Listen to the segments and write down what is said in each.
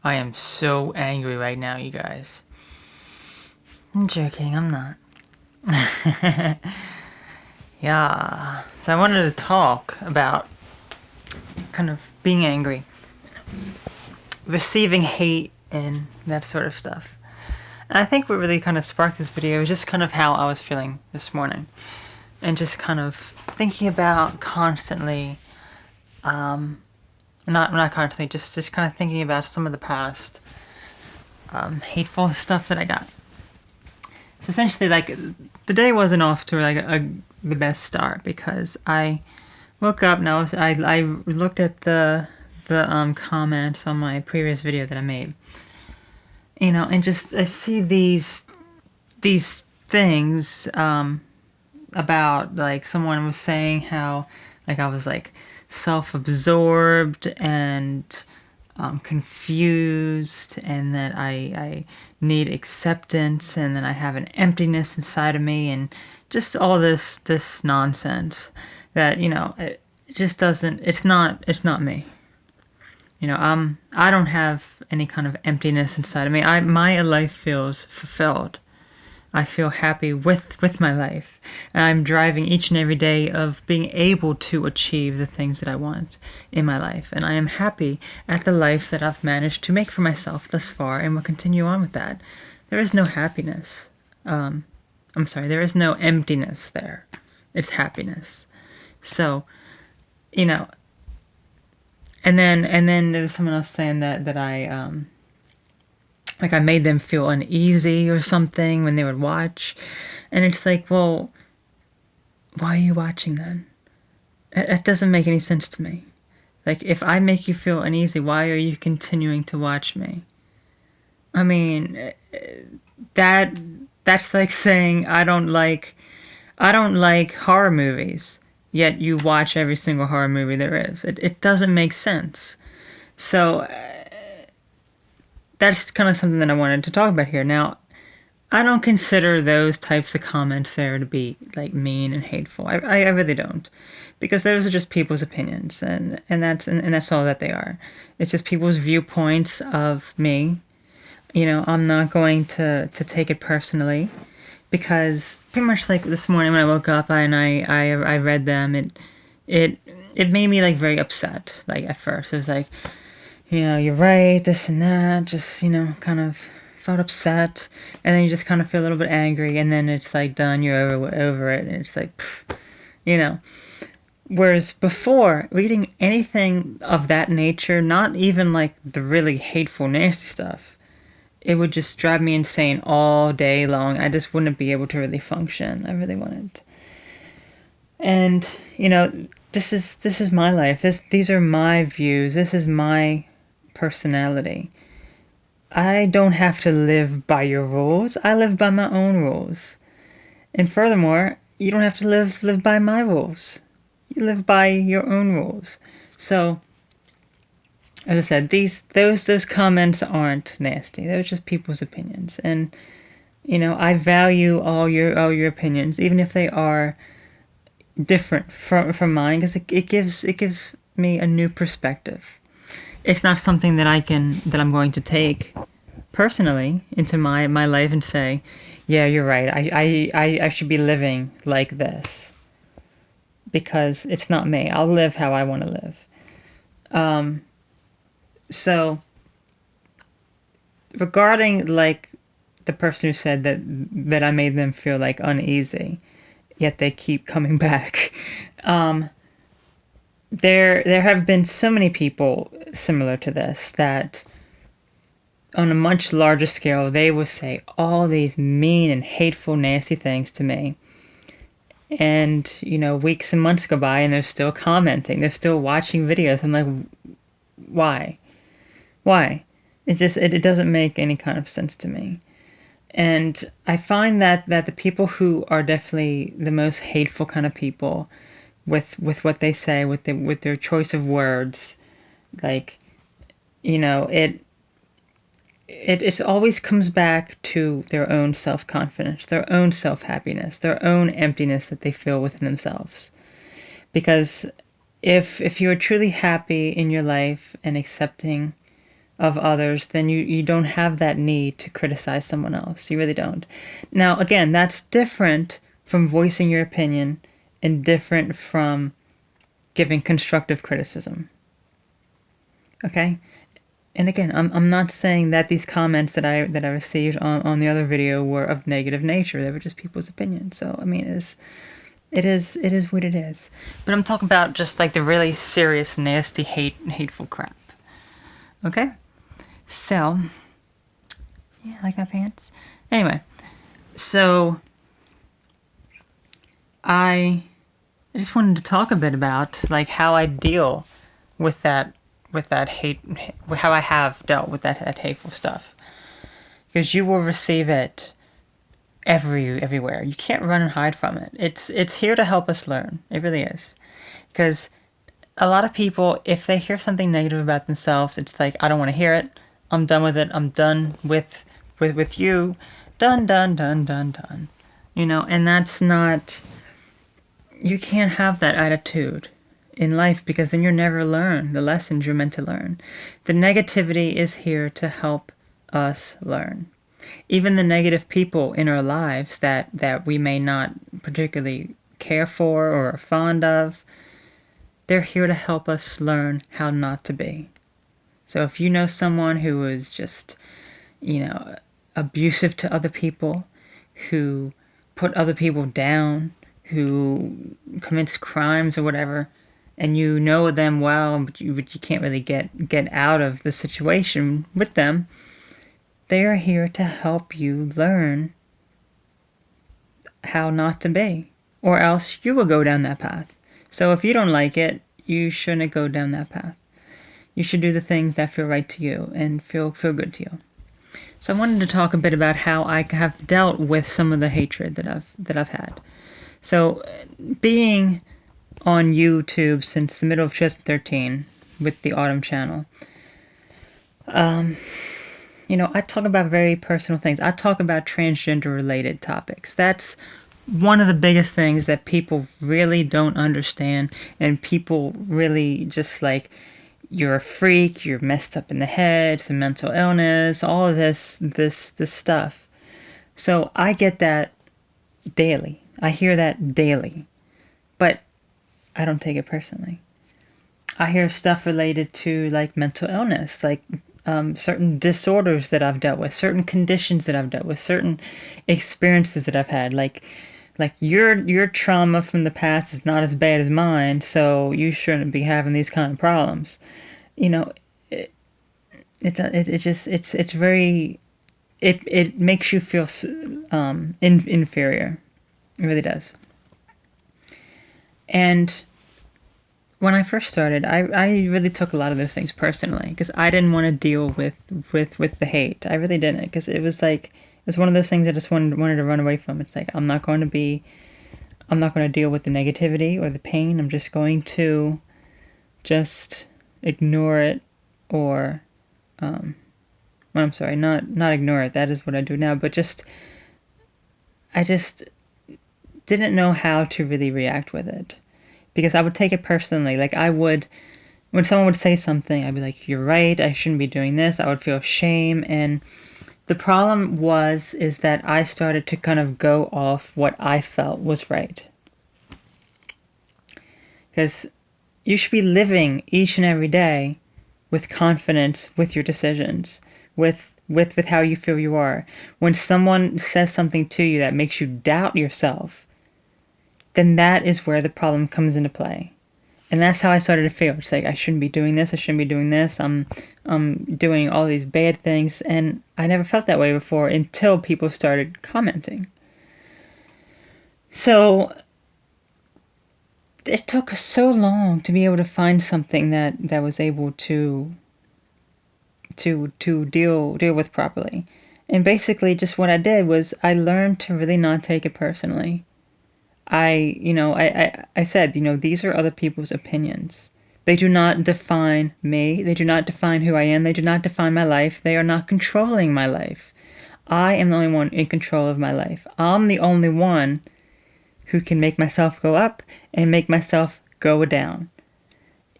I am so angry right now, you guys. I'm joking, I'm not. Yeah, so I wanted to talk about kind of being angry, receiving hate, and that sort of stuff. And I think what really kind of sparked this video was just kind of how I was feeling this morning. And just kind of thinking about constantly, not constantly, just kind of thinking about some of the past hateful stuff that I got. So essentially, like, the day wasn't off to like the best start because I woke up and I looked at the comments on my previous video that I made, and just I see these things about, like, someone was saying how, like, I was like self-absorbed and confused, and that I need acceptance, and that I have an emptiness inside of me, and just all this nonsense that it just doesn't. It's not me. I don't have any kind of emptiness inside of me. My life feels fulfilled. I feel happy with my life. And I'm driving each and every day of being able to achieve the things that I want in my life. And I am happy at the life that I've managed to make for myself thus far, and will continue on with that. There is no happiness. I'm sorry, there is no emptiness there. It's happiness. So, you know, and then there was someone else saying that I like I made them feel uneasy or something when they would watch. And it's like, well, why are you watching then? It doesn't make any sense to me. Like, if I make you feel uneasy, why are you continuing to watch me? I mean, that's like saying I don't like horror movies, yet you watch every single horror movie there is. It doesn't make sense. So that's kind of something that I wanted to talk about here. Now, I don't consider those types of comments there to be like mean and hateful. I really don't, because those are just people's opinions, and that's all that they are. It's just people's viewpoints of me. I'm not going to take it personally, because pretty much like this morning when I woke up and I read them, it it made me like very upset. Like, at first it was like, you're right, this and that, just, kind of felt upset. And then you just kind of feel a little bit angry, and then it's like done, you're over it, and it's like, pfft, you know. Whereas before, reading anything of that nature, not even like the really hateful, nasty stuff, it would just drive me insane all day long. I just wouldn't be able to really function. I really wouldn't. And, this is my life. These are my views. This is my personality. I don't have to live by your rules. I live by my own rules. And furthermore, you don't have to live by my rules. You live by your own rules. So, as I said, those comments aren't nasty. They're just people's opinions. And I value all your opinions, even if they are different from mine, because it gives me a new perspective. It's not something that I'm going to take personally into my life and say, yeah, you're right. I should be living like this, because it's not me. I'll live how I want to live. So regarding, like, the person who said that I made them feel like uneasy, yet they keep coming back. There have been so many people similar to this that, on a much larger scale, they will say all these mean and hateful, nasty things to me. And, weeks and months go by and they're still commenting. They're still watching videos. I'm like, why? Why? It doesn't make any kind of sense to me. And I find that the people who are definitely the most hateful kind of people, with what they say, with their choice of words, like, it always comes back to their own self-confidence, their own self-happiness, their own emptiness that they feel within themselves. Because if you are truly happy in your life and accepting of others, then you don't have that need to criticize someone else. You really don't. Now, again, that's different from voicing your opinion and different from giving constructive criticism. Okay? And again, I'm not saying that these comments that I received on the other video were of negative nature. They were just people's opinions. So I mean, it is what it is. But I'm talking about just like the really serious, nasty, hateful crap. Okay? So, yeah, like my pants. Anyway, so I just wanted to talk a bit about like how I deal with that hate, how I have dealt with that hateful stuff. Because you will receive it everywhere. You can't run and hide from it. It's here to help us learn. It really is. Because a lot of people, if they hear something negative about themselves, it's like, I don't want to hear it. I'm done with it. I'm done with you. Done. You know, and that's not... You can't have that attitude in life, because then you'll never learn the lessons you're meant to learn. The negativity is here to help us learn. Even the negative people in our lives that we may not particularly care for or are fond of, they're here to help us learn how not to be. So if you know someone who is just, abusive to other people, who put other people down, who commits crimes or whatever, and you know them well, but you can't really get out of the situation with them, they are here to help you learn how not to be, or else you will go down that path. So if you don't like it, you shouldn't go down that path. You should do the things that feel right to you and feel good to you. So I wanted to talk a bit about how I have dealt with some of the hatred that I've had. So being on YouTube since the middle of 2013 with the Autumn channel, I talk about very personal things. I talk about transgender related topics. That's one of the biggest things that people really don't understand, and people really just like, you're a freak, you're messed up in the head, some mental illness, all of this stuff. So I get that daily. I hear that daily. But I don't take it personally. I hear stuff related to like mental illness, like certain disorders that I've dealt with, certain conditions that I've dealt with, certain experiences that I've had, like your trauma from the past is not as bad as mine, so you shouldn't be having these kind of problems. It makes you feel inferior. It really does. And when I first started, I really took a lot of those things personally, because I didn't want to deal with the hate. I really didn't, because it was one of those things I just wanted to run away from. It's like, I'm not going to deal with the negativity or the pain. I'm just going to just ignore it, or I'm sorry, not ignore it. That is what I do now, but I just didn't know how to really react with it, because I would take it personally. Like when someone would say something, I'd be like, you're right, I shouldn't be doing this. I would feel shame. And the problem is that I started to kind of go off what I felt was right. Because you should be living each and every day with confidence with your decisions, with how you feel you are. When someone says something to you that makes you doubt yourself, then that is where the problem comes into play. And that's how I started to feel. It's like, I shouldn't be doing this, I shouldn't be doing this, I'm doing all these bad things, and I never felt that way before until people started commenting. So it took so long to be able to find something that was able to deal with properly. And basically just what I did was I learned to really not take it personally. I said, these are other people's opinions. They do not define me. They do not define who I am. They do not define my life. They are not controlling my life. I am the only one in control of my life. I'm the only one who can make myself go up and make myself go down.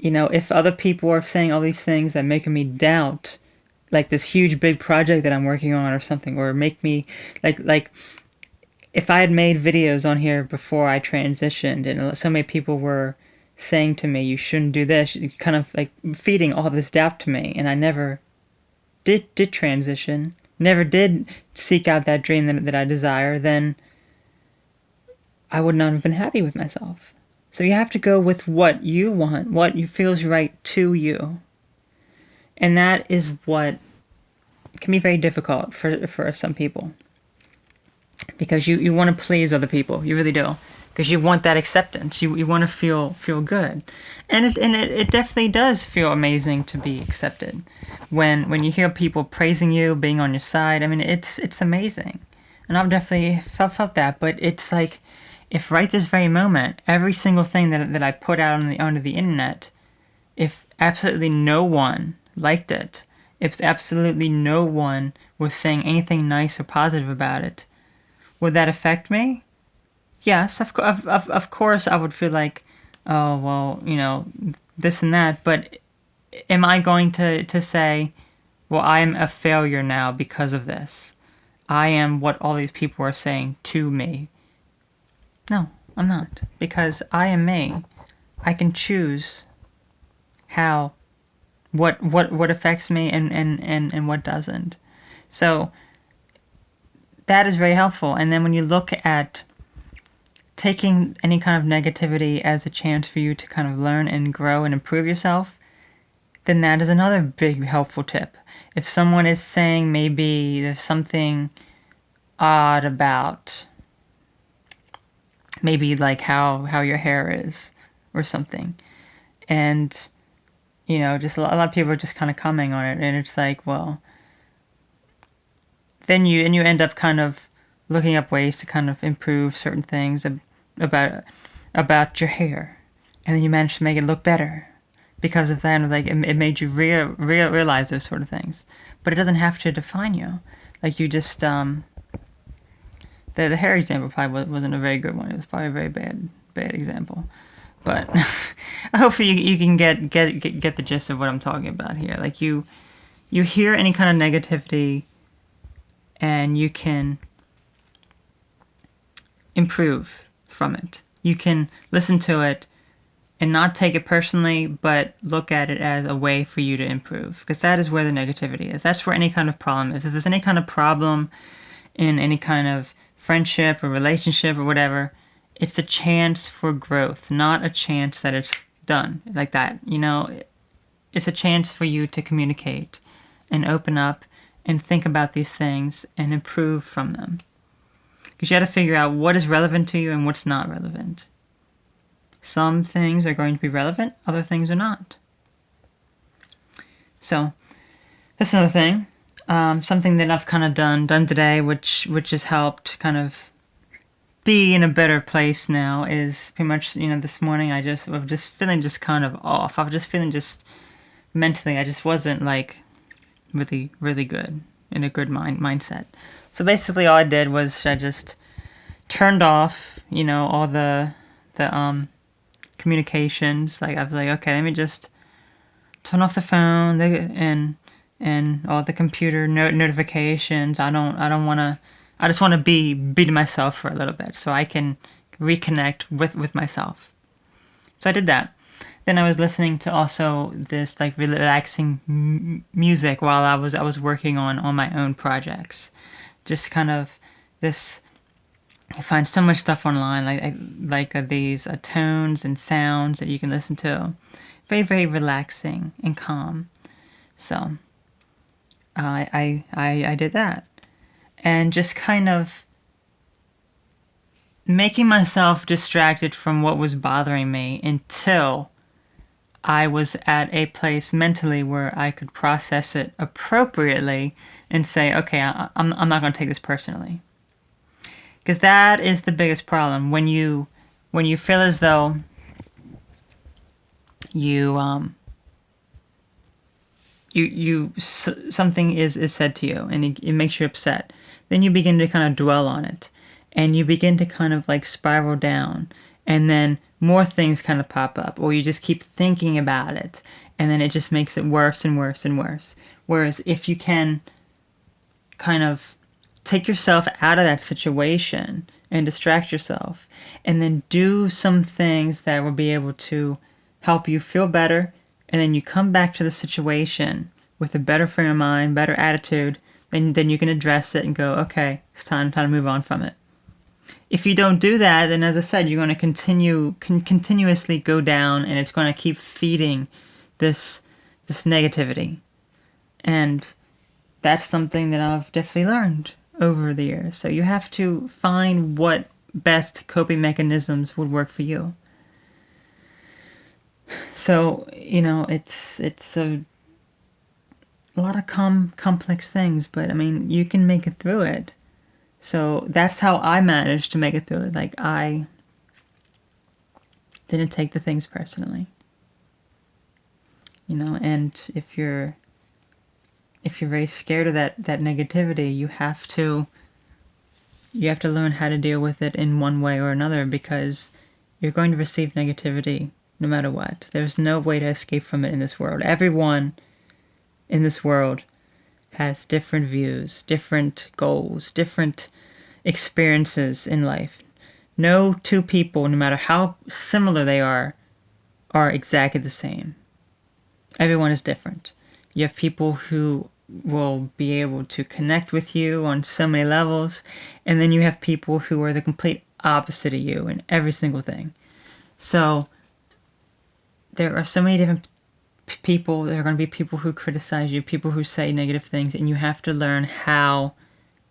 If other people are saying all these things that making me doubt like this huge big project that I'm working on or something, or make me like if I had made videos on here before I transitioned and so many people were saying to me, you shouldn't do this, kind of like feeding all of this doubt to me, and I never did transition, never did seek out that dream that I desire, then I would not have been happy with myself. So you have to go with what you want, what you feels right to you. And that is what can be very difficult for some people. Because you want to please other people. You really do. Because you want that acceptance. You want to feel good. And it definitely does feel amazing to be accepted. When you hear people praising you, being on your side, I mean, it's amazing. And I've definitely felt that. But it's like, if right this very moment, every single thing that I put out onto the internet, if absolutely no one liked it, if absolutely no one was saying anything nice or positive about it, would that affect me? Yes, of course I would feel like, oh, well, this and that, but am I going to say, well, I'm a failure now because of this? I am what all these people are saying to me. No, I'm not. Because I am me. I can choose how, what affects me and what doesn't. So that is very helpful. And then when you look at taking any kind of negativity as a chance for you to kind of learn and grow and improve yourself, then that is another big helpful tip. If someone is saying maybe there's something odd about maybe like how your hair is or something, and just a lot of people are just kind of commenting on it, and it's like, well, then you end up kind of looking up ways to kind of improve certain things about your hair, and then you manage to make it look better because of that. Like it made you realize those sort of things, but it doesn't have to define you. Like you just the hair example probably wasn't a very good one. It was probably a very bad example, but hopefully you can get the gist of what I'm talking about here. Like you hear any kind of negativity, and you can improve from it. You can listen to it and not take it personally, but look at it as a way for you to improve, because that is where the negativity is. That's where any kind of problem is. If there's any kind of problem in any kind of friendship or relationship or whatever, it's a chance for growth, not a chance that it's done like that. It's a chance for you to communicate and open up and think about these things and improve from them. Because you got to figure out what is relevant to you and what's not relevant. Some things are going to be relevant, other things are not. So that's another thing. Something that I've kind of done today, which has helped kind of be in a better place now, is pretty much, this morning I was just feeling just kind of off. I was just feeling just mentally, I just wasn't like really, really good, in a good mindset. So basically all I did was I just turned off, all the communications. Like I was like, okay, let me just turn off the phone and all the computer notifications. I just want to be to myself for a little bit so I can reconnect with myself. So I did that. Then I was listening to also this like relaxing music while I was working on my own projects. Just kind of this. I find so much stuff online, like these tones and sounds that you can listen to. Very, very relaxing and calm. So I did that, and just kind of making myself distracted from what was bothering me until I was at a place mentally where I could process it appropriately and say, okay, I'm not going to take this personally. Because that is the biggest problem. When you feel as though something is said to you and it makes you upset, then you begin to kind of dwell on it, and you begin to kind of like spiral down, and then more things kind of pop up, or you just keep thinking about it, and then it just makes it worse and worse and worse. Whereas if you can kind of take yourself out of that situation and distract yourself, and then do some things that will be able to help you feel better, and then you come back to the situation with a better frame of mind, better attitude, then you can address it and go, okay, it's time to move on from it. If you don't do that, then as I said, you're going to continuously go down, and it's going to keep feeding this negativity. And that's something that I've definitely learned over the years. So you have to find what best coping mechanisms would work for you. So, it's a lot of complex things, but I mean, you can make it through it. So that's how I managed to make it through it. Like, I didn't take the things personally. And if you're very scared of that negativity, you have to learn how to deal with it in one way or another, because you're going to receive negativity no matter what. There's no way to escape from it in this world. Everyone in this world has different views, different goals, different experiences in life. No two people, no matter how similar they are exactly the same. Everyone is different. You have people who will be able to connect with you on so many levels, and then you have people who are the complete opposite of you in every single thing. So there are so many different people. There are going to be people who criticize you, people who say negative things, and you have to learn how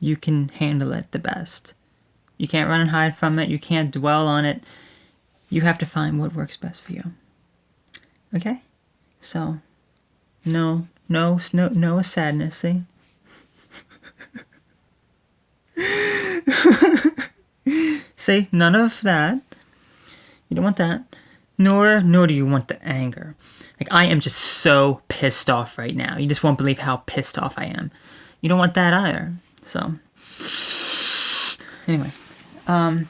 you can handle it the best. You can't run and hide from it. You can't dwell on it. You have to find what works best for you. Okay? So, no sadness, see? See, none of that. You don't want that. Nor do you want the anger. Like, I am just so pissed off right now. You just won't believe how pissed off I am. You don't want that either. So, anyway. So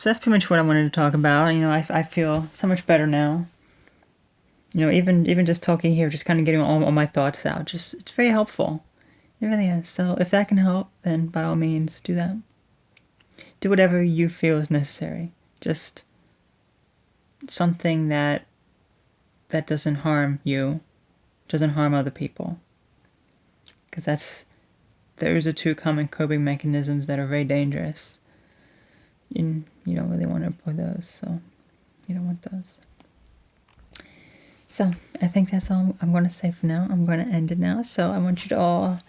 that's pretty much what I wanted to talk about. I feel so much better now. Even just talking here, just kind of getting all my thoughts out. It's very helpful. It really is. So if that can help, then by all means, do that. Do whatever you feel is necessary. Just something that doesn't harm you, doesn't harm other people. Because those are two common coping mechanisms that are very dangerous. You don't really want to employ those, so you don't want those. So I think that's all I'm going to say for now. I'm going to end it now. So I want you to all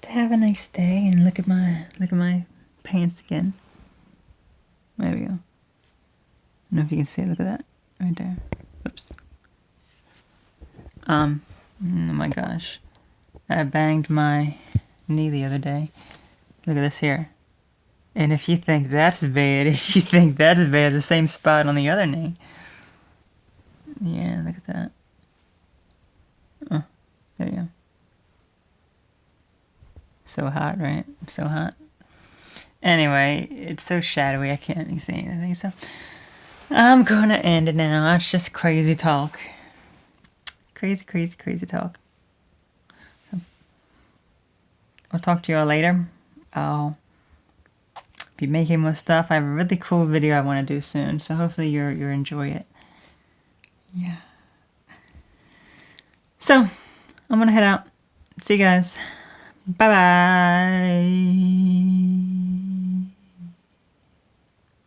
to have a nice day, and look at my pants again. There we go. I don't know if you can see it. Look at that right there. Oops. Oh my gosh, I banged my knee the other day. Look at this here. And if you think that's bad, the same spot on the other knee. Yeah, look at that. Oh, there you go. So hot, right? It's so hot. Anyway, it's so shadowy I can't see anything, so I'm gonna end it now. It's just crazy talk. Crazy talk. So, I'll talk to you all later. I'll be making more stuff. I have a really cool video I want to do soon, so hopefully you'll enjoy it. Yeah. So, I'm gonna head out. See you guys. Bye-bye.